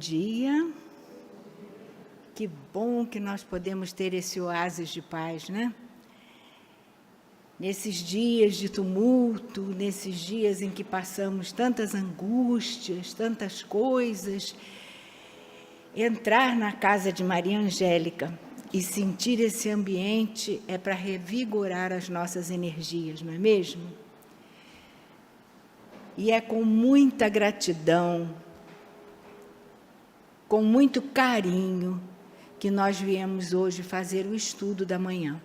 dia. Que bom que nós podemos ter esse oásis de paz, né? Nesses dias de tumulto, nesses dias em que passamos tantas angústias, tantas coisas, entrar na casa de Maria Angélica e sentir esse ambiente é para revigorar as nossas energias, não é mesmo? E é com muita gratidão, com muito carinho, que nós viemos hoje fazer o estudo da manhã.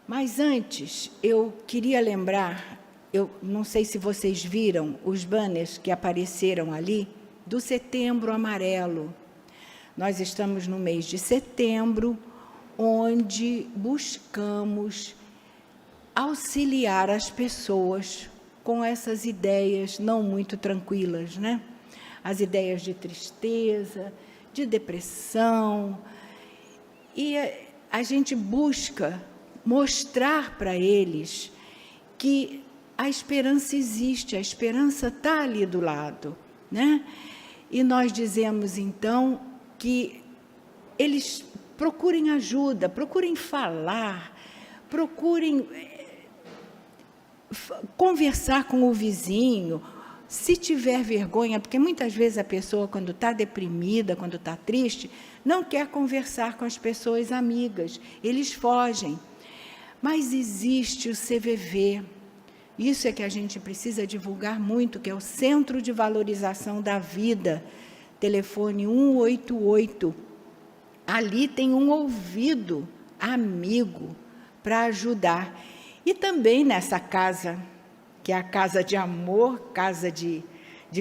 Mas antes, eu queria lembrar, eu não sei se vocês viram os banners que apareceram ali, do Setembro Amarelo. Nós estamos no mês de setembro, onde buscamos auxiliar as pessoas com essas ideias não muito tranquilas, né? As ideias de tristeza, de depressão, e a gente busca mostrar para eles que a esperança existe, a esperança está ali do lado, né? E nós dizemos, então, que eles procurem ajuda, procurem falar, procurem conversar com o vizinho, se tiver vergonha, porque muitas vezes a pessoa, quando está deprimida, quando está triste, não quer conversar com as pessoas amigas, eles fogem. Mas existe o CVV, isso é que a gente precisa divulgar muito, que é o Centro de Valorização da Vida, telefone 188. Ali tem um ouvido amigo para ajudar. E também nessa casa, que é a casa de amor, casa de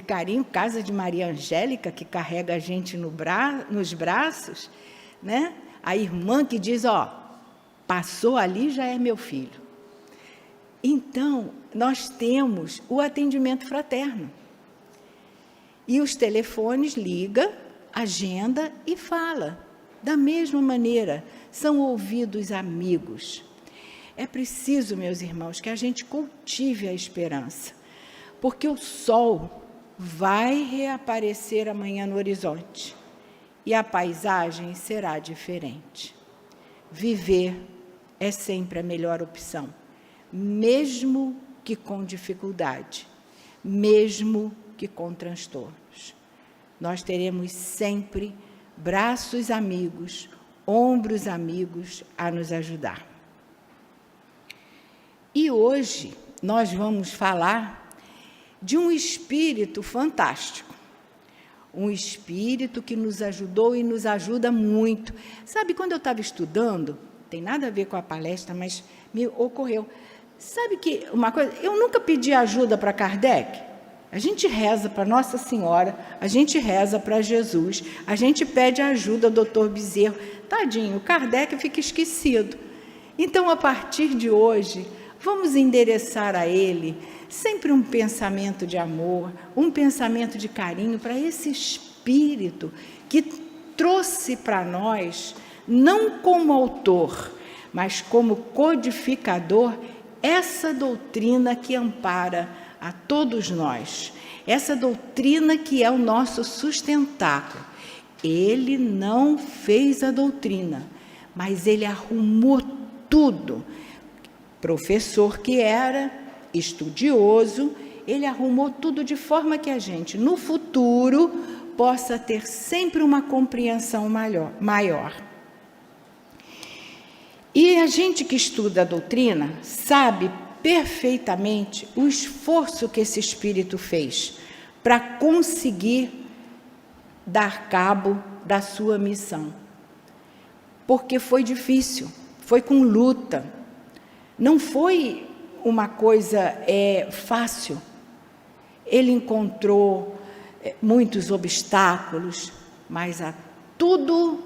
carinho, casa de Maria Angélica, que carrega a gente nos braços, né? A irmã que diz, passou ali, já é meu filho. Então, nós temos o atendimento fraterno. E os telefones liga, agenda e fala. Da mesma maneira, são ouvidos amigos. É preciso, meus irmãos, que a gente cultive a esperança, porque o sol vai reaparecer amanhã no horizonte e a paisagem será diferente. Viver é sempre a melhor opção, mesmo que com dificuldade, mesmo que com transtornos. Nós teremos sempre braços amigos, ombros amigos a nos ajudar. E hoje nós vamos falar de um espírito fantástico, um espírito que nos ajudou e nos ajuda muito. Sabe, quando eu estava estudando, tem nada a ver com a palestra, mas me ocorreu, sabe que uma coisa, eu nunca pedi ajuda para Kardec. A gente reza para Nossa Senhora, a gente reza para Jesus, a gente pede ajuda ao doutor Bezerro. Tadinho, Kardec fica esquecido. Então, a partir de hoje, vamos endereçar a ele sempre um pensamento de amor, um pensamento de carinho para esse espírito que trouxe para nós, não como autor, mas como codificador, essa doutrina que ampara a todos nós, essa doutrina que é o nosso sustentáculo. Ele não fez a doutrina, mas ele arrumou tudo. Professor que era, estudioso, ele arrumou tudo de forma que a gente, no futuro, possa ter sempre uma compreensão maior. E a gente que estuda a doutrina sabe perfeitamente o esforço que esse espírito fez para conseguir dar cabo da sua missão. Porque foi difícil, foi com luta, não foi uma coisa fácil. Ele encontrou muitos obstáculos, mas a tudo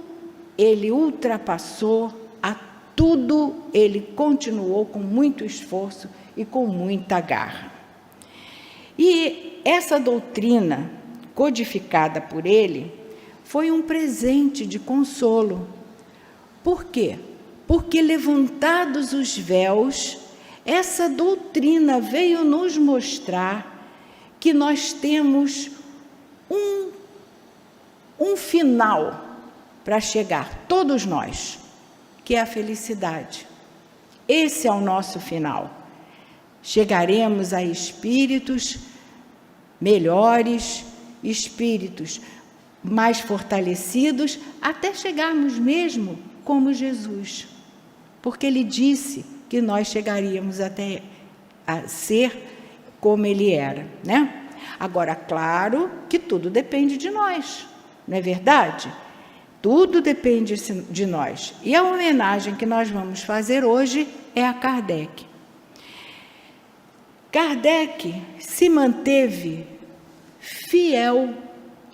ele ultrapassou, a tudo ele continuou com muito esforço e com muita garra. E essa doutrina, codificada por ele, foi um presente de consolo. Por quê? Porque, levantados os véus, essa doutrina veio nos mostrar que nós temos um um final para chegar, todos nós, que é a felicidade. Esse é o nosso final. Chegaremos a espíritos melhores, espíritos mais fortalecidos, até chegarmos mesmo como Jesus. Porque ele disse que nós chegaríamos até a ser como ele era, né? Agora, claro que tudo depende de nós, não é verdade? Tudo depende de nós. E a homenagem que nós vamos fazer hoje é a Kardec. Kardec se manteve fiel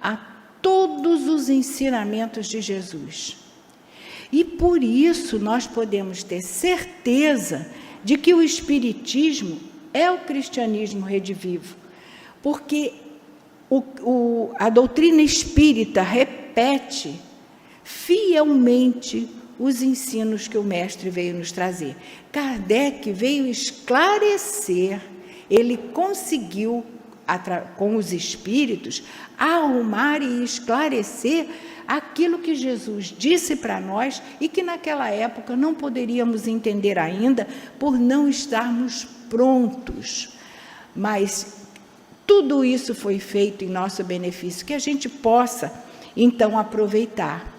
a todos os ensinamentos de Jesus. E por isso nós podemos ter certeza de que o Espiritismo é o cristianismo redivivo, porque a doutrina espírita repete fielmente os ensinos que o Mestre veio nos trazer. Kardec veio esclarecer, ele conseguiu, com os espíritos, arrumar e esclarecer aquilo que Jesus disse para nós e que naquela época não poderíamos entender ainda por não estarmos prontos. Mas tudo isso foi feito em nosso benefício, que a gente possa, então, aproveitar.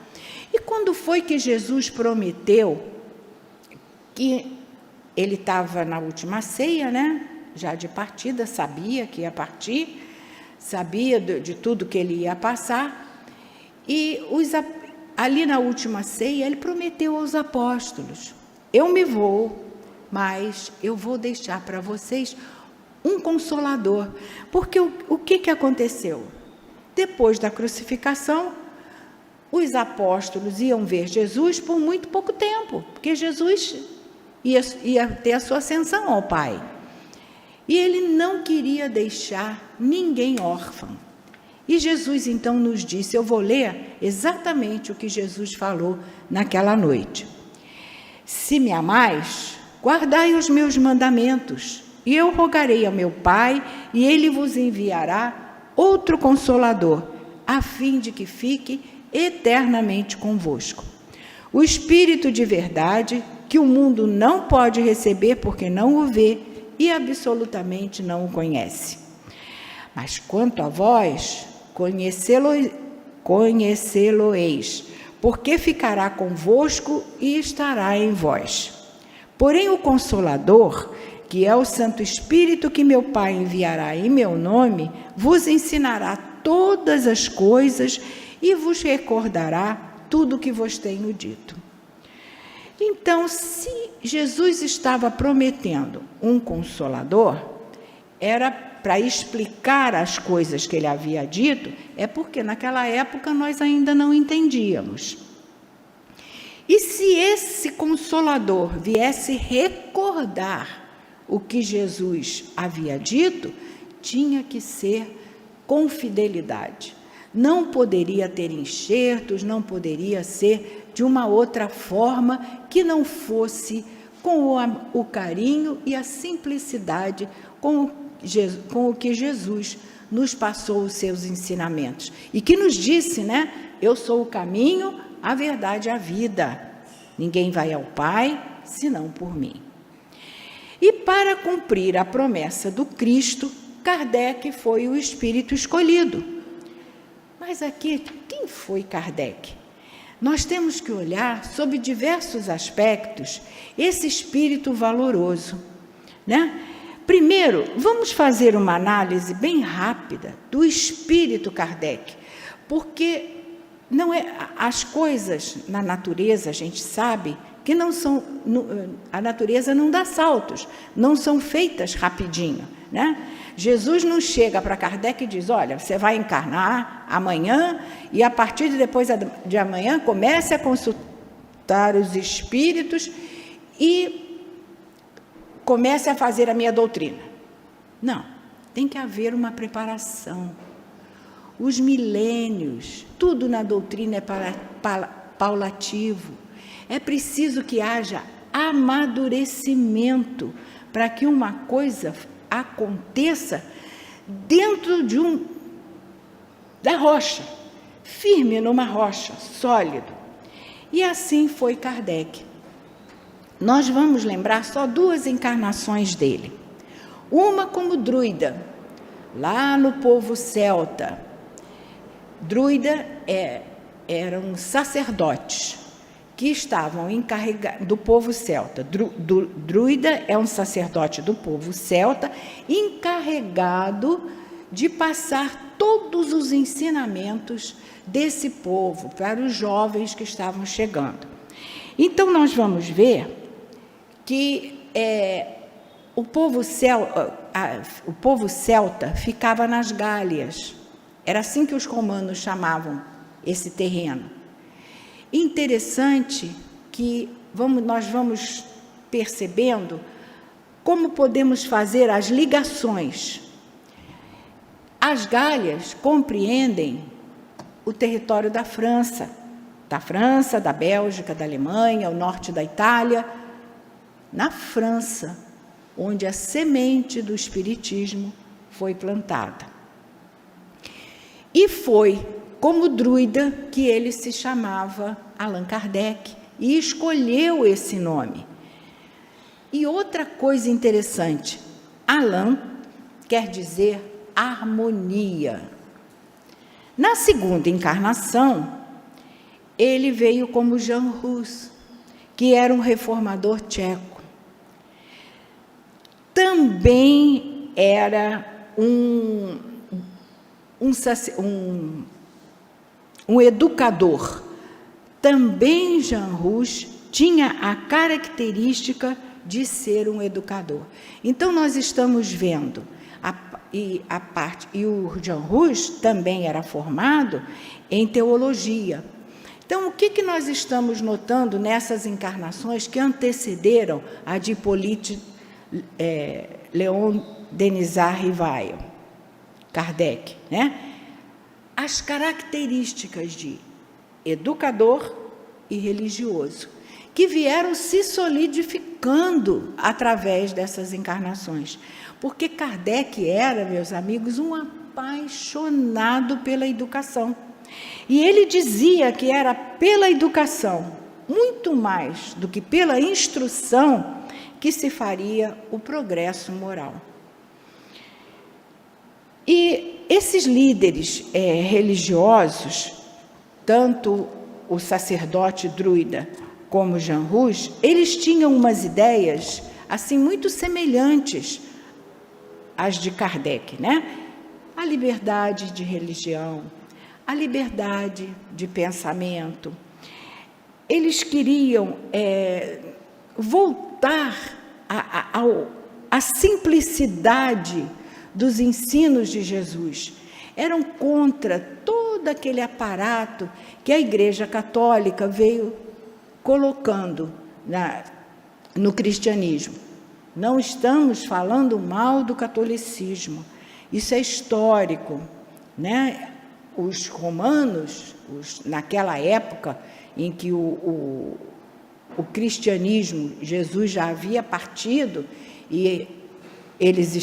E quando foi que Jesus prometeu que ele estava na última ceia, né? Já de partida, sabia que ia partir, sabia de tudo que ele ia passar, e ali na última ceia, ele prometeu aos apóstolos: eu me vou, mas eu vou deixar para vocês um consolador. Porque o que aconteceu? Depois da crucificação, os apóstolos iam ver Jesus por muito pouco tempo, porque Jesus ia ter a sua ascensão ao Pai. E ele não queria deixar ninguém órfão. E Jesus então nos disse, eu vou ler exatamente o que Jesus falou naquela noite. Se me amais, guardai os meus mandamentos, e eu rogarei ao meu Pai, e ele vos enviará outro Consolador, a fim de que fique eternamente convosco. O Espírito de verdade, que o mundo não pode receber porque não o vê e absolutamente não o conhece. Mas quanto a vós, conhecê-lo-eis, porque ficará convosco e estará em vós. Porém, o Consolador, que é o Santo Espírito que meu Pai enviará em meu nome, vos ensinará todas as coisas e vos recordará tudo o que vos tenho dito. Então, se Jesus estava prometendo um Consolador, era para explicar as coisas que ele havia dito, é porque naquela época nós ainda não entendíamos. E se esse Consolador viesse recordar o que Jesus havia dito, tinha que ser com fidelidade. Não poderia ter enxertos, não poderia ser de uma outra forma que não fosse com o carinho e a simplicidade com o que Jesus nos passou os seus ensinamentos. E que nos disse, né? Eu sou o caminho, a verdade e a vida. Ninguém vai ao Pai, senão por mim. E para cumprir a promessa do Cristo, Kardec foi o espírito escolhido. Mas aqui, quem foi Kardec? Nós temos que olhar sob diversos aspectos esse espírito valoroso, né? Primeiro, vamos fazer uma análise bem rápida do espírito Kardec, porque não é, as coisas na natureza, a gente sabe que não são, a natureza não dá saltos, não são feitas rapidinho, né? Jesus não chega para Kardec e diz, olha, você vai encarnar amanhã e a partir de depois de amanhã comece a consultar os espíritos e comece a fazer a minha doutrina. Não, tem que haver uma preparação. Os milênios, tudo na doutrina é paulativo. É preciso que haja amadurecimento para que uma coisa aconteça dentro da rocha. firme numa rocha, sólido. E assim foi Kardec. Nós vamos lembrar só 2 encarnações dele. Uma como druida, lá no povo celta. Druida eram sacerdotes que estavam encarregados do povo celta. Druida é um sacerdote do povo celta encarregado de passar todos os ensinamentos desse povo para os jovens que estavam chegando. Então, nós vamos ver que o povo celta ficava nas Gálias. Era assim que os romanos chamavam esse terreno. Interessante que nós vamos percebendo como podemos fazer as ligações. As Gálias compreendem o território da França, da Bélgica, da Alemanha, o norte da Itália. Na França, onde a semente do Espiritismo foi plantada. E foi como druida que ele se chamava Allan Kardec, e escolheu esse nome. E outra coisa interessante, Allan quer dizer harmonia. Na segunda encarnação, ele veio como Jan Hus, que era um reformador tcheco. Também era um educador. Também Jan Hus tinha a característica de ser um educador. Então, nós estamos vendo, e o Jan Hus também era formado em teologia. Então, o que nós estamos notando nessas encarnações que antecederam a de Hippolyte Léon Denisard Rivail, Kardec, né? As características de educador e religioso, que vieram se solidificando através dessas encarnações. Porque Kardec era, meus amigos, um apaixonado pela educação. E ele dizia que era pela educação, muito mais do que pela instrução, que se faria o progresso moral. E esses líderes religiosos, tanto o sacerdote druida como Jan Hus, eles tinham umas ideias assim muito semelhantes às de Kardec, né? A liberdade de religião, a liberdade de pensamento. Eles queriam voltar à simplicidade dos ensinos de Jesus. Eram contra todo aquele aparato que a Igreja Católica veio colocando no cristianismo. Não estamos falando mal do catolicismo, isso é histórico, né? Os romanos, naquela época em que o cristianismo, Jesus já havia partido e eles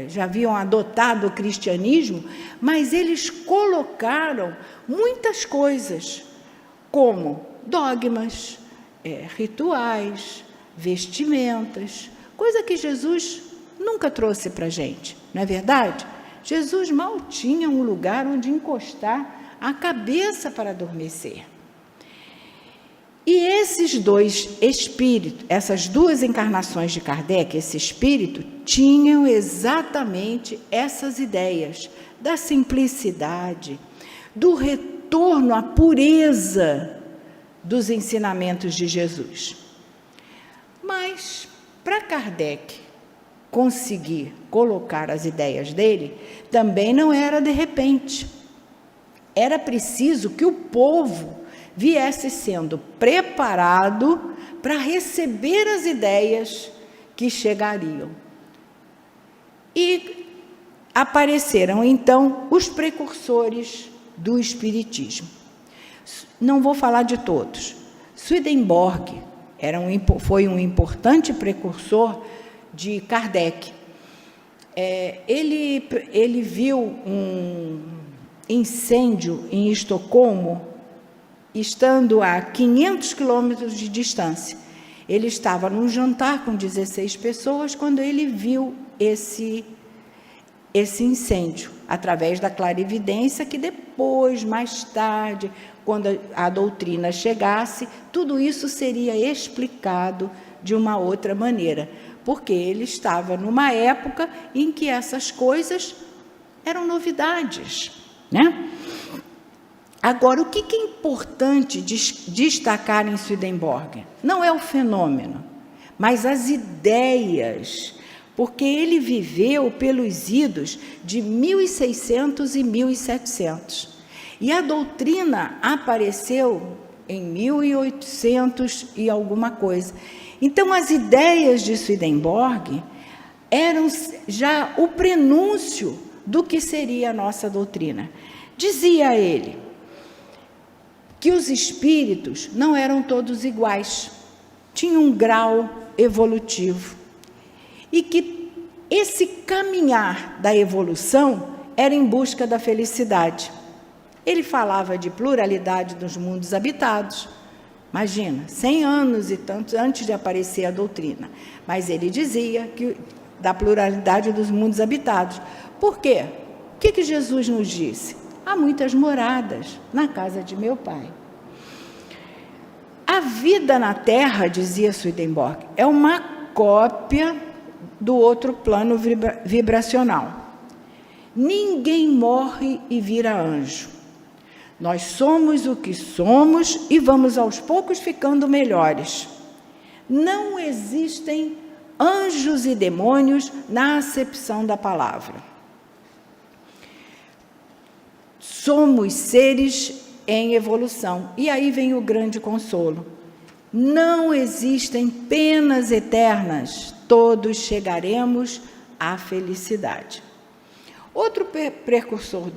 já haviam adotado o cristianismo, mas eles colocaram muitas coisas, como dogmas, rituais, vestimentas, coisa que Jesus nunca trouxe para a gente, não é verdade? Jesus mal tinha um lugar onde encostar a cabeça para adormecer. E esses 2 espíritos, essas 2 encarnações de Kardec, esse espírito, tinham exatamente essas ideias da simplicidade, do retorno à pureza dos ensinamentos de Jesus. Mas, para Kardec conseguir colocar as ideias dele, também não era de repente. Era preciso que o povo viesse sendo preparado para receber as ideias que chegariam. E apareceram, então, os precursores do Espiritismo. Não vou falar de todos. Swedenborg foi um importante precursor de Kardec. Ele viu incêndio em Estocolmo, estando a 500 quilômetros de distância. Ele estava num jantar com 16 pessoas quando ele viu esse incêndio, através da clarividência, que depois, mais tarde, quando a doutrina chegasse, tudo isso seria explicado de uma outra maneira, porque ele estava numa época em que essas coisas eram novidades, né? Agora, o que é importante destacar em Swedenborg? Não é o fenômeno, mas as ideias, porque ele viveu pelos idos de 1600 e 1700. E a doutrina apareceu em 1800 e alguma coisa. Então, as ideias de Swedenborg eram já o prenúncio do que seria a nossa doutrina. Dizia ele que os espíritos não eram todos iguais, tinham um grau evolutivo, e que esse caminhar da evolução era em busca da felicidade. Ele falava de pluralidade dos mundos habitados. Imagina, 100 anos e tantos antes de aparecer a doutrina, mas ele dizia que da pluralidade dos mundos habitados. Por quê? O que Jesus nos disse? Há muitas moradas na casa de meu Pai. A vida na Terra, dizia Swedenborg, é uma cópia do outro plano vibracional. Ninguém morre e vira anjo. Nós somos o que somos e vamos aos poucos ficando melhores. Não existem anjos e demônios na acepção da palavra. Somos seres em evolução. E aí vem o grande consolo. Não existem penas eternas, todos chegaremos à felicidade. Outro precursor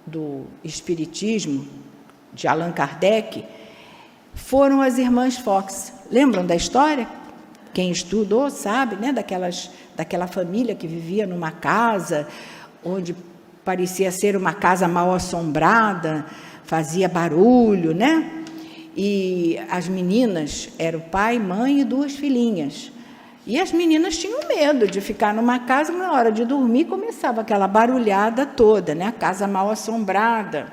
do Espiritismo, de Allan Kardec, foram as irmãs Fox. Lembram da história? Quem estudou sabe, né? Daquela família que vivia numa casa onde parecia ser uma casa mal assombrada, fazia barulho, né? E as meninas, era o pai, mãe e 2 filhinhas. E as meninas tinham medo de ficar numa casa, na hora de dormir começava aquela barulhada toda, né? A casa mal assombrada.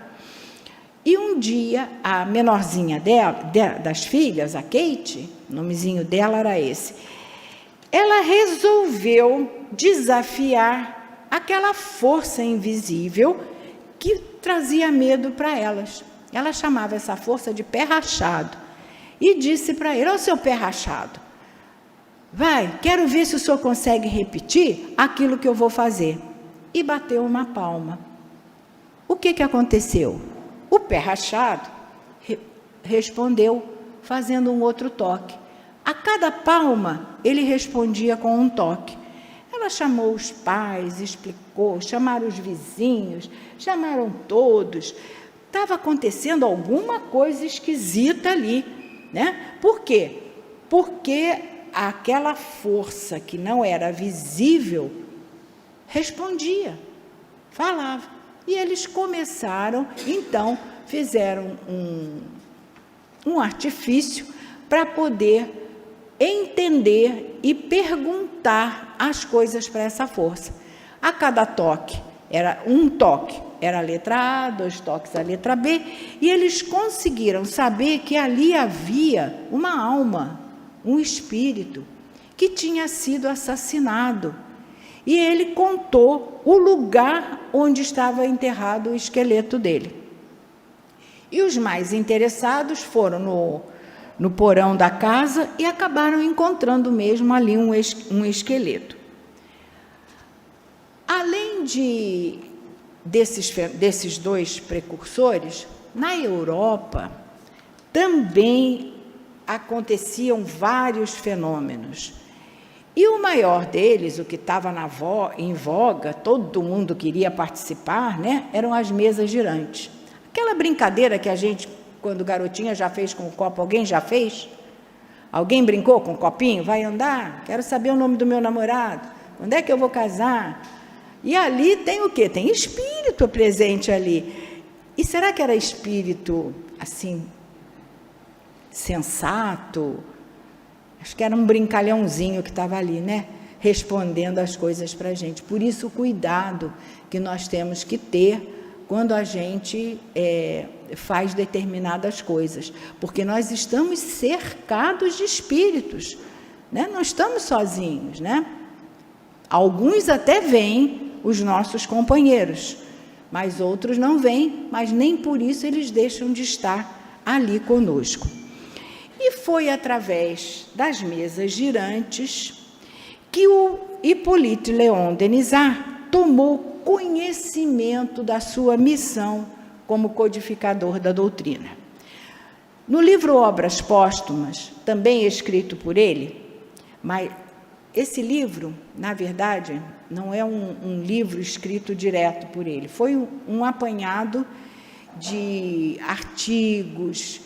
E um dia, a menorzinha das filhas, a Kate, o nomezinho dela era esse, ela resolveu desafiar aquela força invisível que trazia medo para elas. Ela chamava essa força de pé rachado. E disse para ele: ó, seu pé rachado, vai, quero ver se o senhor consegue repetir aquilo que eu vou fazer. E bateu uma palma. O que aconteceu? O pé rachado respondeu fazendo um outro toque. A cada palma, ele respondia com um toque. Ela chamou os pais, explicou, chamaram os vizinhos, chamaram todos. Estava acontecendo alguma coisa esquisita ali, né? Por quê? Porque aquela força que não era visível respondia, falava. E eles começaram, então, fizeram um artifício para poder entender e perguntar as coisas para essa força. A cada toque, era um toque, era a letra A, 2 toques a letra B, e eles conseguiram saber que ali havia uma alma, um espírito, que tinha sido assassinado. E ele contou o lugar onde estava enterrado o esqueleto dele. E os mais interessados foram no porão da casa e acabaram encontrando mesmo ali um esqueleto. Além desses 2 precursores, na Europa também aconteciam vários fenômenos. E o maior deles, o que estava em voga, todo mundo queria participar, né? Eram as mesas girantes. Aquela brincadeira que a gente, quando garotinha, já fez com o copo. Alguém já fez? Alguém brincou com o copinho? Vai andar? Quero saber o nome do meu namorado. Quando é que eu vou casar? E ali tem o quê? Tem espírito presente ali. E será que era espírito, assim, sensato? Acho que era um brincalhãozinho que estava ali, né? Respondendo as coisas para a gente. Por isso, o cuidado que nós temos que ter quando a gente faz determinadas coisas. Porque nós estamos cercados de espíritos, né? Não estamos sozinhos, né? Alguns até vêm, os nossos companheiros, mas outros não vêm, mas nem por isso eles deixam de estar ali conosco. E foi através das mesas girantes que o Hippolyte Léon Denisard tomou conhecimento da sua missão como codificador da doutrina. No livro Obras Póstumas, também escrito por ele, mas esse livro, na verdade, não é um livro escrito direto por ele, foi um apanhado de artigos,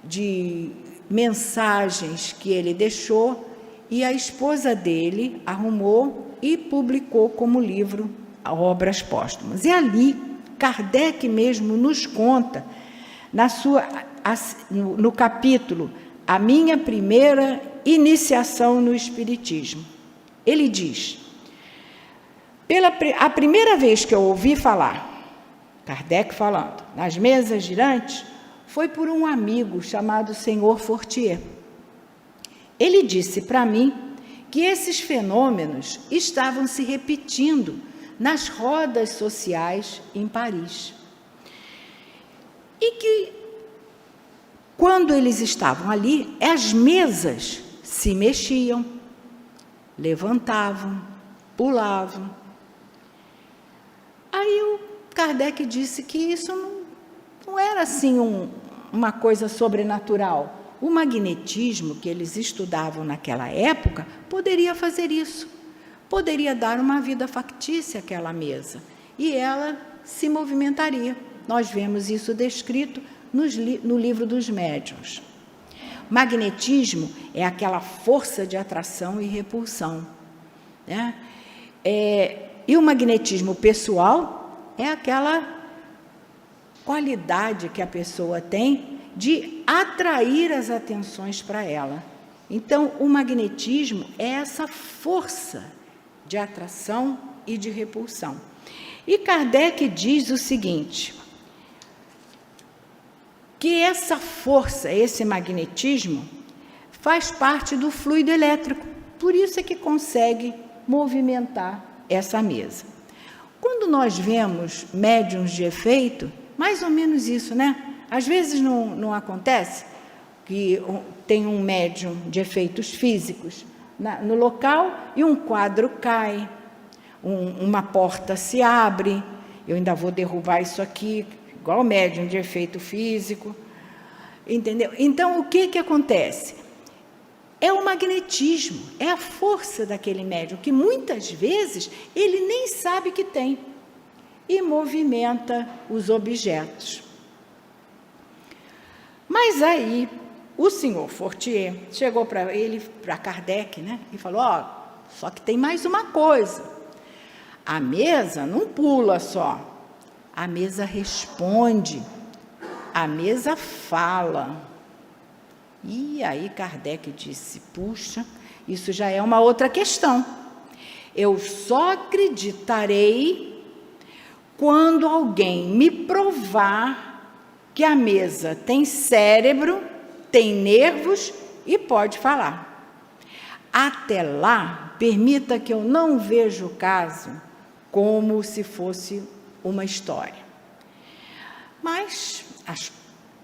de mensagens que ele deixou, e a esposa dele arrumou e publicou como livro Obras Póstumas. E ali, Kardec mesmo nos conta, no capítulo A Minha Primeira Iniciação no Espiritismo. Ele diz: a primeira vez que eu ouvi falar, Kardec falando, nas mesas girantes, foi por um amigo chamado Senhor Fortier. Ele disse para mim que esses fenômenos estavam se repetindo nas rodas sociais em Paris. E que, quando eles estavam ali, as mesas se mexiam, levantavam, pulavam. Aí o Kardec disse que isso não era assim uma coisa sobrenatural. O magnetismo que eles estudavam naquela época poderia fazer isso, poderia dar uma vida factícia àquela mesa, e ela se movimentaria. Nós vemos isso descrito no livro dos médiuns. Magnetismo é aquela força de atração e repulsão, né? E o magnetismo pessoal é aquela qualidade que a pessoa tem de atrair as atenções para ela. Então, o magnetismo é essa força de atração e de repulsão. E Kardec diz o seguinte, que essa força, esse magnetismo, faz parte do fluido elétrico, por isso é que consegue movimentar essa mesa. Quando nós vemos médiuns de efeito, mais ou menos isso, né? Às vezes não acontece que tem um médium de efeitos físicos no local e um quadro cai, uma porta se abre, eu ainda vou derrubar isso aqui, igual médium de efeito físico, entendeu? Então, o que acontece? É o magnetismo, é a força daquele médium, que muitas vezes ele nem sabe que tem, e movimenta os objetos. Mas aí, o senhor Fortier chegou para ele, para Kardec, né, e falou, só que tem mais uma coisa, a mesa não pula só, a mesa responde, a mesa fala. E aí Kardec disse, puxa, isso já é uma outra questão. Eu só acreditarei quando alguém me provar que a mesa tem cérebro, tem nervos e pode falar. Até lá, permita que eu não veja o caso como se fosse uma história. Mas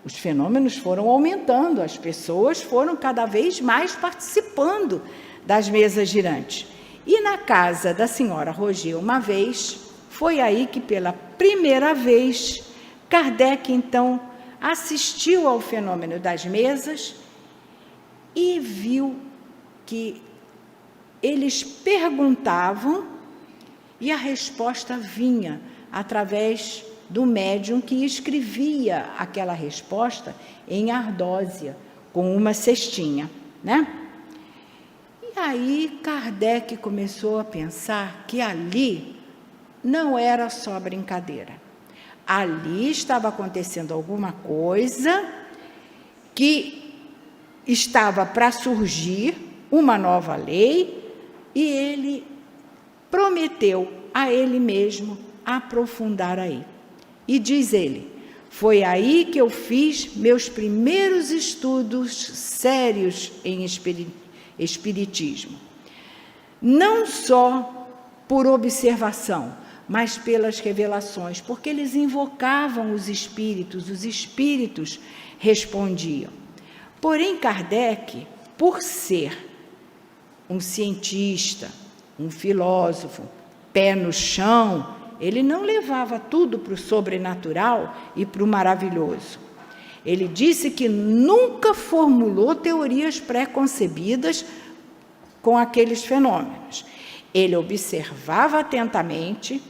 os fenômenos foram aumentando, as pessoas foram cada vez mais participando das mesas girantes. E na casa da senhora Roger, uma vez, foi aí que pela primeira vez Kardec, então, assistiu ao fenômeno das mesas e viu que eles perguntavam e a resposta vinha através do médium que escrevia aquela resposta em ardósia, com uma cestinha, né? E aí Kardec começou a pensar que ali não era só brincadeira. Ali estava acontecendo alguma coisa que estava para surgir, uma nova lei, e ele prometeu a ele mesmo aprofundar aí. E diz ele: foi aí que eu fiz meus primeiros estudos sérios em espiritismo. Não só por observação, mas pelas revelações, porque eles invocavam os espíritos respondiam. Porém, Kardec, por ser um cientista, um filósofo, pé no chão, ele não levava tudo para o sobrenatural e para o maravilhoso. Ele disse que nunca formulou teorias pré-concebidas com aqueles fenômenos. Ele observava atentamente,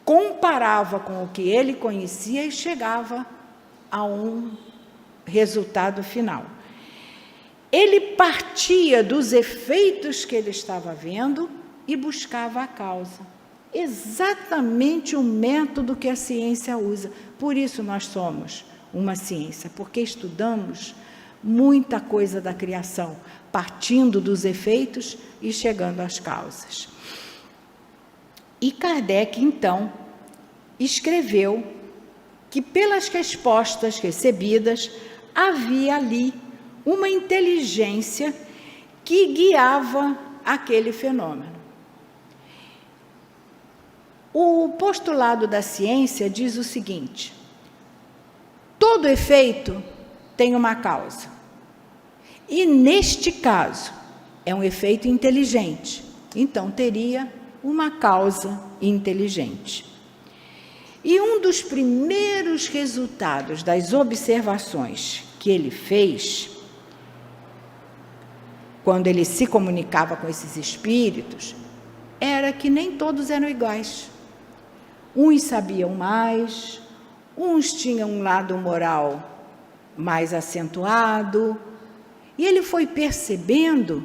comparava com o que ele conhecia e chegava a um resultado final. Ele partia dos efeitos que ele estava vendo e buscava a causa. Exatamente o método que a ciência usa. Por isso nós somos uma ciência, porque estudamos muita coisa da criação, partindo dos efeitos e chegando às causas. E Kardec, então, escreveu que, pelas respostas recebidas, havia ali uma inteligência que guiava aquele fenômeno. O postulado da ciência diz o seguinte: todo efeito tem uma causa. E, neste caso, é um efeito inteligente. Então, teria uma causa inteligente. E um dos primeiros resultados das observações que ele fez, quando ele se comunicava com esses espíritos, era que nem todos eram iguais. Uns sabiam mais, uns tinham um lado moral mais acentuado, e ele foi percebendo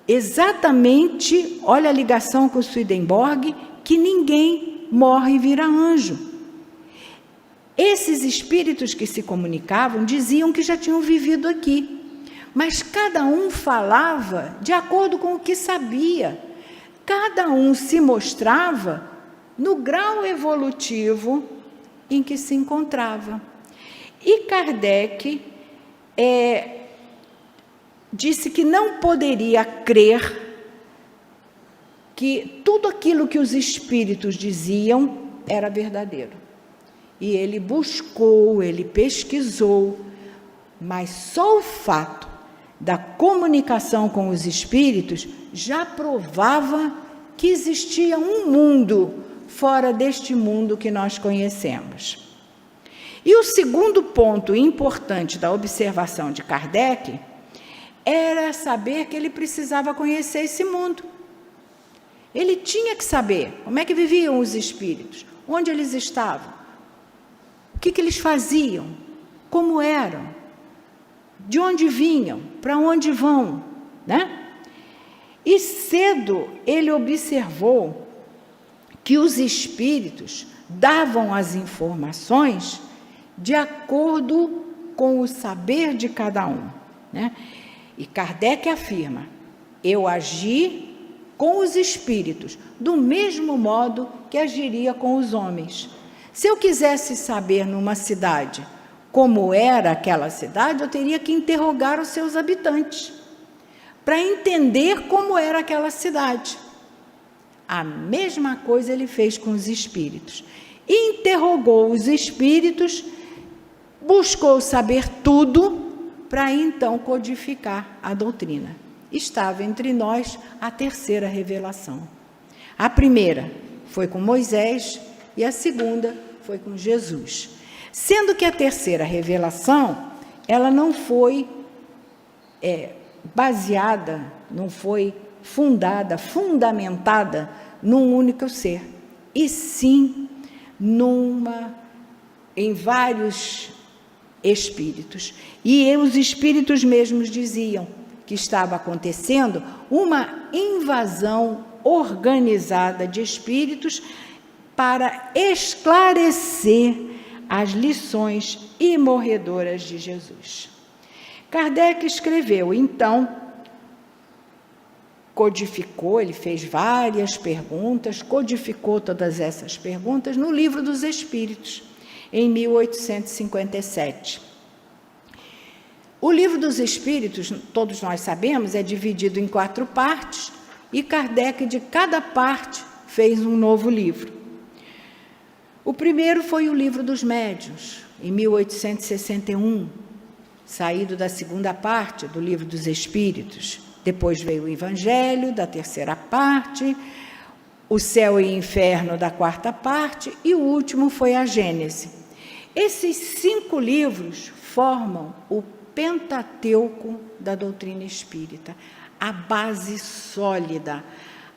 exatamente, olha a ligação com o Swedenborg, que ninguém morre e vira anjo. Esses espíritos que se comunicavam diziam que já tinham vivido aqui, mas cada um falava de acordo com o que sabia. Cada um se mostrava no grau evolutivo em que se encontrava. E Kardec disse que não poderia crer que tudo aquilo que os espíritos diziam era verdadeiro. E ele buscou, ele pesquisou, mas só o fato da comunicação com os espíritos já provava que existia um mundo fora deste mundo que nós conhecemos. E o segundo ponto importante da observação de Kardec era saber que ele precisava conhecer esse mundo. Ele tinha que saber como é que viviam os espíritos, onde eles estavam, o que eles faziam, como eram, de onde vinham, para onde vão, né? E cedo ele observou que os espíritos davam as informações de acordo com o saber de cada um, né? E Kardec afirma: eu agi com os espíritos do mesmo modo que agiria com os homens. Se eu quisesse saber numa cidade como era aquela cidade, eu teria que interrogar os seus habitantes para entender como era aquela cidade. A mesma coisa ele fez com os espíritos. Interrogou os espíritos, buscou saber tudo para então codificar a doutrina. Estava entre nós a terceira revelação. A primeira foi com Moisés e a segunda foi com Jesus. Sendo que a terceira revelação, ela não foi baseada, não foi fundamentada num único ser, e sim em vários espíritos. E os espíritos mesmos diziam que estava acontecendo uma invasão organizada de espíritos para esclarecer as lições imorredoras de Jesus. Kardec escreveu, então, codificou, ele fez várias perguntas, codificou todas essas perguntas no Livro dos Espíritos, em 1857. O Livro dos Espíritos, todos nós sabemos, é dividido em 4 partes, e Kardec, de cada parte, fez um novo livro. O primeiro foi o Livro dos Médiuns, em 1861, saído da segunda parte do Livro dos Espíritos. Depois veio o Evangelho, da terceira parte, o Céu e Inferno, da quarta parte, e o último foi a Gênese. Esses 5 livros formam o Pentateuco da doutrina espírita, a base sólida,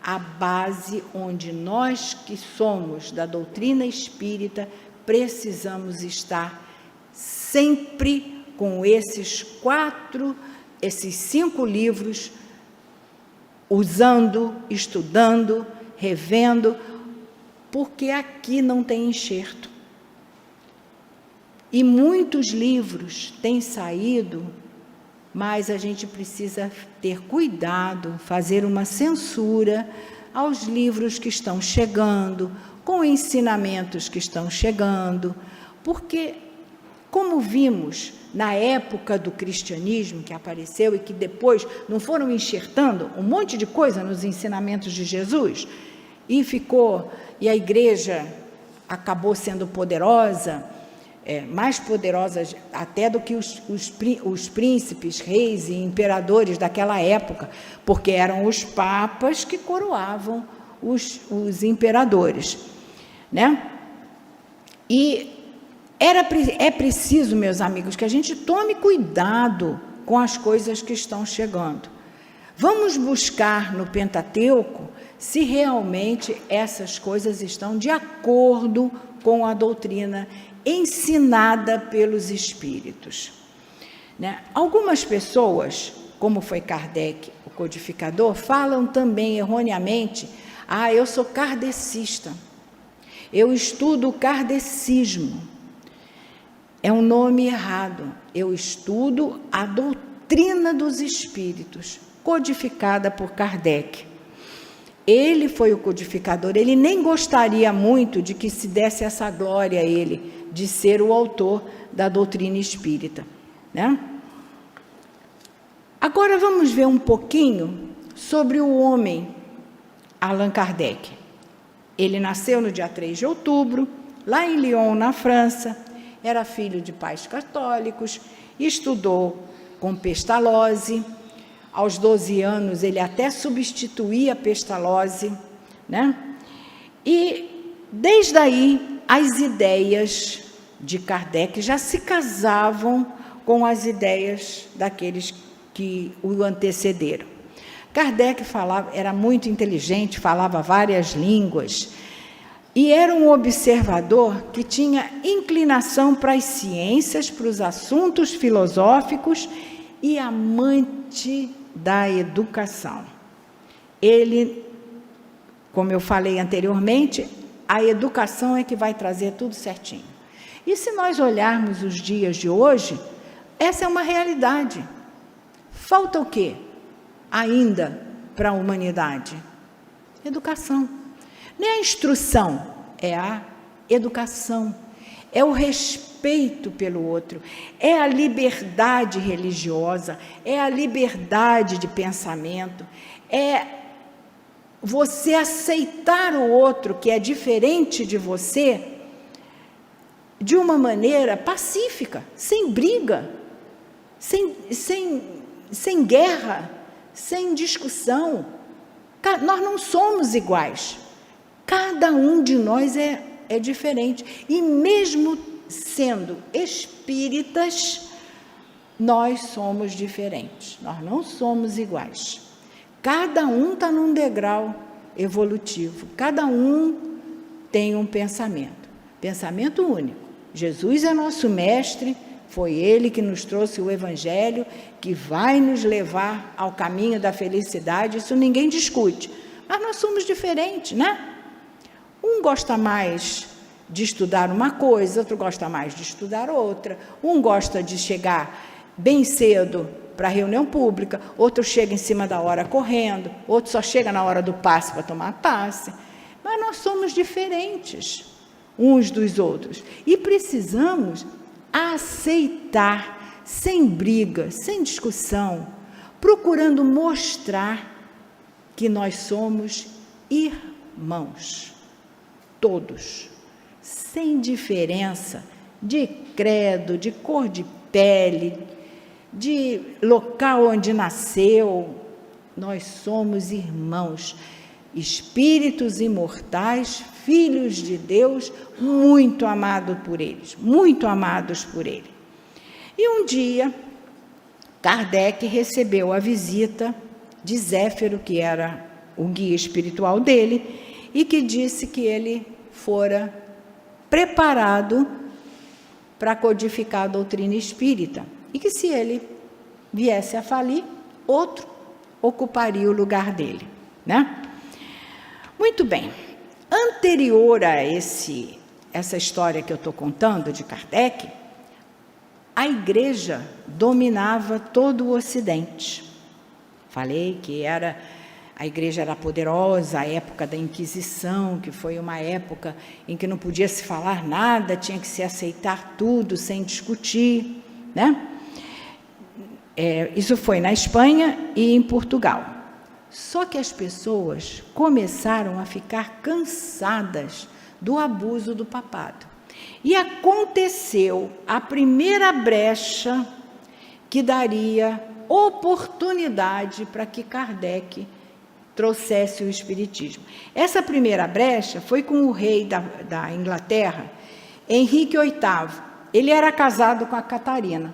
a base onde nós que somos da doutrina espírita precisamos estar sempre com esses 5 livros, usando, estudando, revendo, porque aqui não tem enxerto. E muitos livros têm saído, mas a gente precisa ter cuidado, fazer uma censura aos livros que estão chegando, com ensinamentos que estão chegando, porque, como vimos na época do cristianismo que apareceu e que depois não foram enxertando um monte de coisa nos ensinamentos de Jesus, e a igreja acabou sendo poderosa, mais poderosa até do que os príncipes, reis e imperadores daquela época, porque eram os papas que coroavam os imperadores, né? E é preciso, meus amigos, que a gente tome cuidado com as coisas que estão chegando. Vamos buscar no Pentateuco se realmente essas coisas estão de acordo com a doutrina ensinada pelos espíritos, né? Algumas pessoas, como foi Kardec, o codificador, falam também erroneamente: eu sou kardecista, eu estudo o kardecismo. É um nome errado. Eu estudo a doutrina dos espíritos, codificada por Kardec. Ele foi o codificador, ele nem gostaria muito de que se desse essa glória a ele, de ser o autor da doutrina espírita, né? Agora vamos ver um pouquinho sobre o homem Allan Kardec. Ele nasceu no dia 3 de outubro, lá em Lyon, na França, era filho de pais católicos, estudou com Pestalozzi. Aos 12 anos, ele até substituía Pestalozzi, né? E, desde aí, as ideias de Kardec já se casavam com as ideias daqueles que o antecederam. Kardec era muito inteligente, falava várias línguas, e era um observador que tinha inclinação para as ciências, para os assuntos filosóficos, e amante da educação. Ele, como eu falei anteriormente, a educação é que vai trazer tudo certinho. E se nós olharmos os dias de hoje, essa é uma realidade. Falta o quê ainda para a humanidade? Educação. Nem a instrução, é a educação, é o respeito pelo outro, é a liberdade religiosa, é a liberdade de pensamento, é você aceitar o outro que é diferente de você de uma maneira pacífica, sem briga, sem guerra, sem discussão. Nós não somos iguais. Cada um de nós é diferente. E mesmo sendo espíritas, nós somos diferentes. Nós não somos iguais. Cada um está num degrau evolutivo. Cada um tem um pensamento único. Jesus é nosso mestre, foi Ele que nos trouxe o Evangelho, que vai nos levar ao caminho da felicidade, isso ninguém discute. Mas nós somos diferentes, né? Um gosta mais de estudar uma coisa, outro gosta mais de estudar outra. Um gosta de chegar bem cedo para a reunião pública, outro chega em cima da hora correndo, outro só chega na hora do passe para tomar passe. Mas nós somos diferentes uns dos outros e precisamos aceitar, sem briga, sem discussão, procurando mostrar que nós somos irmãos, todos, sem diferença de credo, de cor de pele, de local onde nasceu. Nós somos irmãos, espíritos imortais, filhos de Deus, muito amados por eles, muito amados por ele. E um dia, Kardec recebeu a visita de Zéfiro, que era o guia espiritual dele, e que disse que ele fora preparado para codificar a doutrina espírita, e que se ele viesse a falir, outro ocuparia o lugar dele, né? Muito bem. Anterior a essa história que eu estou contando de Kardec, a Igreja dominava todo o Ocidente. Falei que a Igreja era poderosa, a época da Inquisição, que foi uma época em que não podia se falar nada, tinha que se aceitar tudo sem discutir, né? Isso foi na Espanha e em Portugal. Só que as pessoas começaram a ficar cansadas do abuso do papado. E aconteceu a primeira brecha que daria oportunidade para que Kardec trouxesse o Espiritismo. Essa primeira brecha foi com o rei da Inglaterra, Henrique VIII. Ele era casado com a Catarina.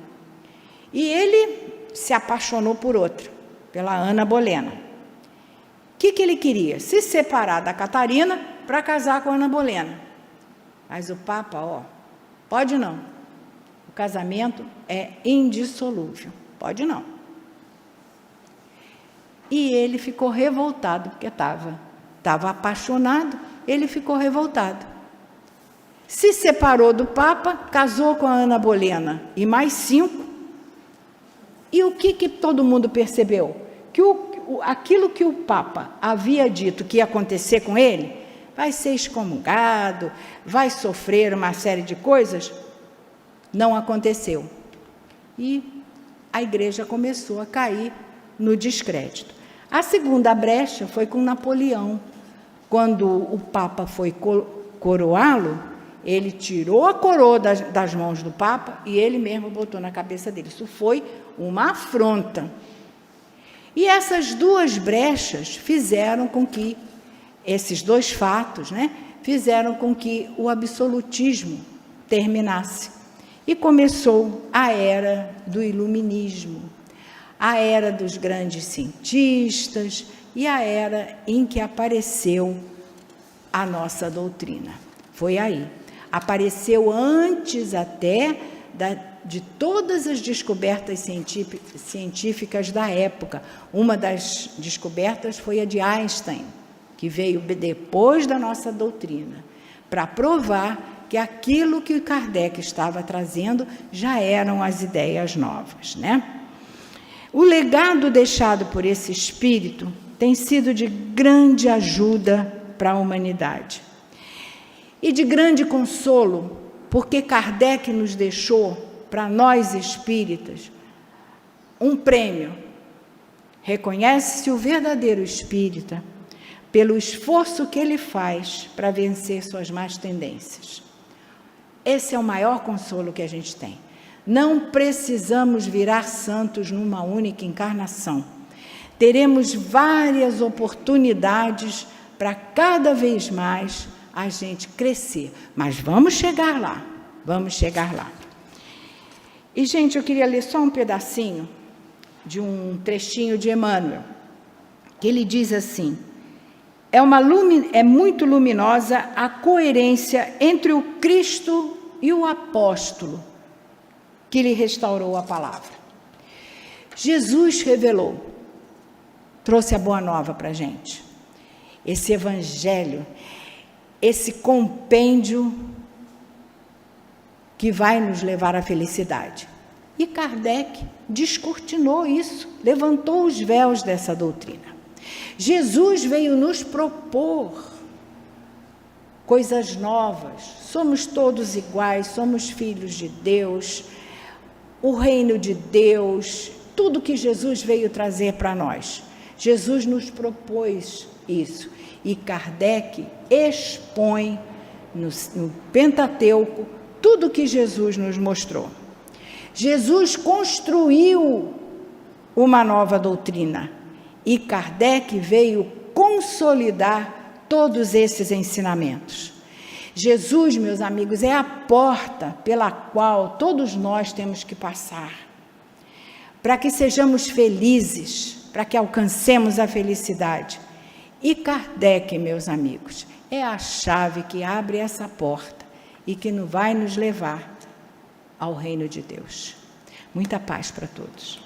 E ele se apaixonou por outra, pela Ana Bolena. O que ele queria? Se separar da Catarina para casar com a Ana Bolena. Mas o Papa, pode não. O casamento é indissolúvel. Pode não. E ele ficou revoltado, porque estava apaixonado, ele ficou revoltado. Se separou do Papa, casou com a Ana Bolena e mais 5. E o que todo mundo percebeu? Que aquilo que o Papa havia dito que ia acontecer com ele, vai ser excomungado, vai sofrer uma série de coisas, não aconteceu. E a Igreja começou a cair no descrédito. A segunda brecha foi com Napoleão. Quando o Papa foi coroá-lo, ele tirou a coroa das mãos do Papa e ele mesmo botou na cabeça dele. Isso foi uma afronta. E essas duas brechas fizeram com que, esses dois fatos, fizeram com que o absolutismo terminasse. E começou a era do iluminismo, a era dos grandes cientistas e a era em que apareceu a nossa doutrina. Foi aí. Apareceu antes até de todas as descobertas científicas da época. Uma das descobertas foi a de Einstein, que veio depois da nossa doutrina, para provar que aquilo que Kardec estava trazendo já eram as ideias novas, O legado deixado por esse espírito tem sido de grande ajuda para a humanidade. E de grande consolo, porque Kardec nos deixou, para nós espíritas, um prêmio. Reconhece-se o verdadeiro espírita pelo esforço que ele faz para vencer suas más tendências. Esse é o maior consolo que a gente tem. Não precisamos virar santos numa única encarnação. Teremos várias oportunidades para cada vez mais a gente crescer. Mas vamos chegar lá, vamos chegar lá. E, gente, eu queria ler só um pedacinho de um trechinho de Emmanuel, que ele diz assim: é muito luminosa a coerência entre o Cristo e o apóstolo que lhe restaurou a palavra. Jesus revelou, trouxe a boa nova para a gente. Esse evangelho esse compêndio que vai nos levar à felicidade. E Kardec descortinou isso, levantou os véus dessa doutrina. Jesus veio nos propor coisas novas. Somos todos iguais, somos filhos de Deus, o reino de Deus, tudo que Jesus veio trazer para nós. Jesus nos propôs isso. E Kardec expõe no Pentateuco tudo que Jesus nos mostrou. Jesus construiu uma nova doutrina e Kardec veio consolidar todos esses ensinamentos. Jesus, meus amigos, é a porta pela qual todos nós temos que passar, para que sejamos felizes, para que alcancemos a felicidade. E Kardec, meus amigos, é a chave que abre essa porta e que vai nos levar ao reino de Deus. Muita paz para todos.